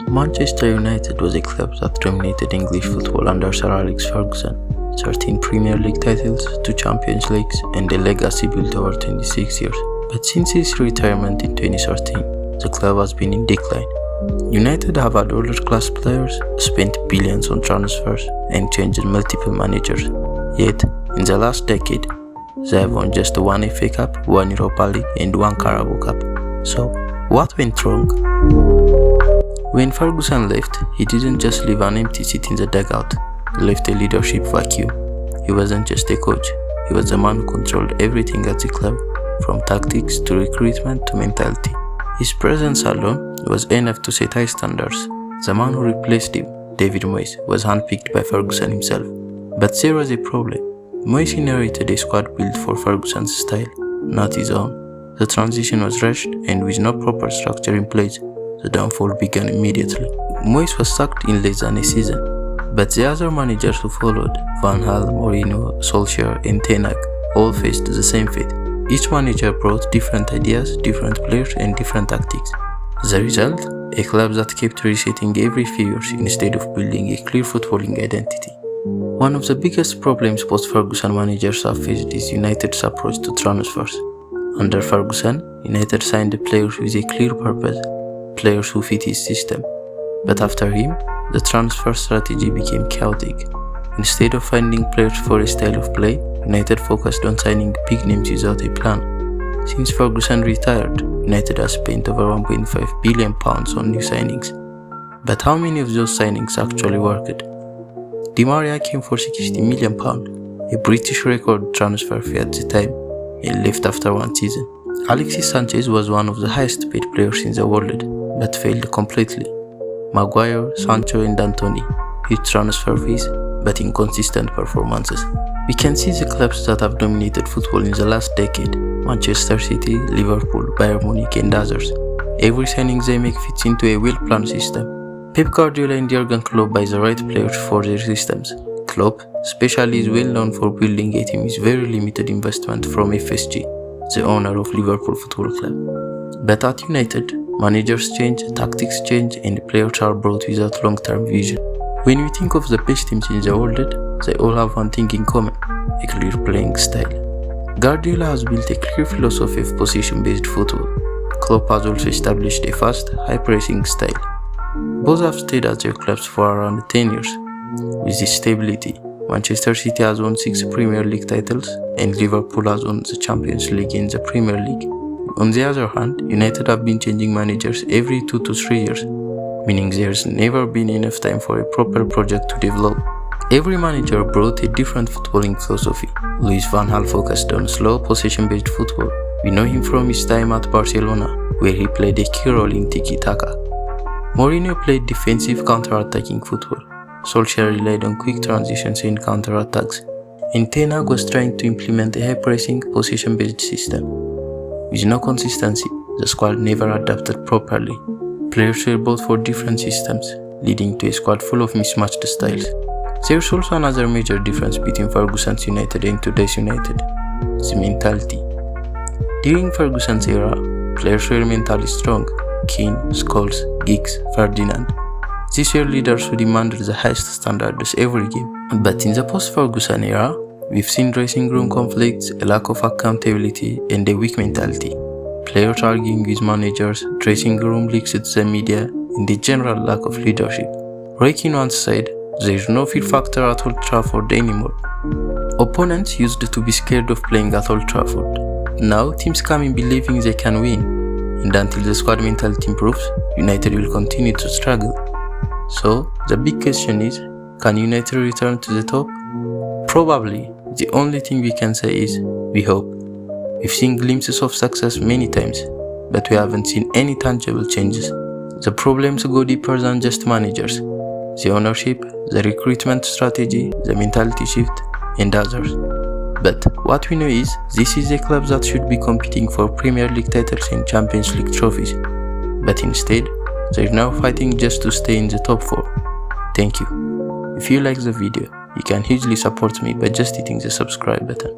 Manchester United was a club that dominated English football under Sir Alex Ferguson. 13 Premier League titles, 2 Champions Leagues, and a legacy built over 26 years. But since his retirement in 2013, the club has been in decline. United have had older-class players, spent billions on transfers, and changed multiple managers. Yet, in the last decade, they have won just 1 FA Cup, 1 Europa League, and 1 Carabao Cup. So, what went wrong? When Ferguson left, he didn't just leave an empty seat in the dugout. He left a leadership vacuum. He wasn't just a coach, he was the man who controlled everything at the club, from tactics to recruitment to mentality. His presence alone was enough to set high standards. The man who replaced him, David Moyes, was handpicked by Ferguson himself. But there was a problem. Moyes inherited a squad built for Ferguson's style, not his own. The transition was rushed, and with no proper structure in place, the downfall began immediately. Moyes was sacked in less than a season, but the other managers who followed, Van Gaal, Mourinho, Solskjaer, and Ten Hag, all faced the same fate. Each manager brought different ideas, different players, and different tactics. The result? A club that kept resetting every few years instead of building a clear footballing identity. One of the biggest problems post-Ferguson managers have faced is United's approach to transfers. Under Ferguson, United signed players with a clear purpose, players who fit his system. But after him, the transfer strategy became chaotic. Instead of finding players for a style of play, United focused on signing big names without a plan. Since Ferguson retired, United has spent over £1.5 billion on new signings. But how many of those signings actually worked? Di Maria came for £60 million, a British record transfer fee at the time, and left after 1 season. Alexis Sanchez was one of the highest paid players in the world, but failed completely. Maguire, Sancho, and Antony hit transfer fees, but inconsistent performances. We can see the clubs that have dominated football in the last decade: Manchester City, Liverpool, Bayern Munich, and others. Every signing they make fits into a well-planned system. Pep Guardiola and Jurgen Klopp buy the right players for their systems. Klopp, especially, is well known for building a team with very limited investment from FSG, the owner of Liverpool Football Club. But at United, managers change, tactics change, and players are brought without long-term vision. When we think of the best teams in the world, they all have one thing in common: a clear playing style. Guardiola has built a clear philosophy of possession-based football. Klopp has also established a fast, high-pressing style. Both have stayed at their clubs for around 10 years. With this stability, Manchester City has won 6 Premier League titles, and Liverpool has won the Champions League and the Premier League. On the other hand, United have been changing managers every 2 to 3 years, meaning there's never been enough time for a proper project to develop. Every manager brought a different footballing philosophy. Louis van Gaal focused on slow, possession-based football. We know him from his time at Barcelona, where he played a key role in tiki-taka. Mourinho played defensive counter-attacking football. Solskjaer relied on quick transitions and counter-attacks. And Ten Hag was trying to implement a high-pressing, possession-based system. With no consistency, the squad never adapted properly. Players were bought for different systems, leading to a squad full of mismatched styles. There's also another major difference between Ferguson's United and today's United: the mentality. During Ferguson's era, players were mentally strong: Keane, Scholes, Giggs, Ferdinand. These were leaders who demanded the highest standards every game. But in the post-Ferguson era, we've seen dressing room conflicts, a lack of accountability, and a weak mentality. Players arguing with managers, dressing room leaks to the media, and a general lack of leadership. Roy once said, "There's no fear factor at Old Trafford anymore." Opponents used to be scared of playing at Old Trafford. Now teams come in believing they can win, and until the squad mentality improves, United will continue to struggle. So the big question is, can United return to the top? Probably. The only thing we can say is, we hope. We've seen glimpses of success many times, but we haven't seen any tangible changes. The problems go deeper than just managers: the ownership, the recruitment strategy, the mentality shift, and others. But what we know is, this is a club that should be competing for Premier League titles and Champions League trophies. But instead, they're now fighting just to stay in the top 4. Thank you. If you like the video, you can hugely support me by just hitting the subscribe button.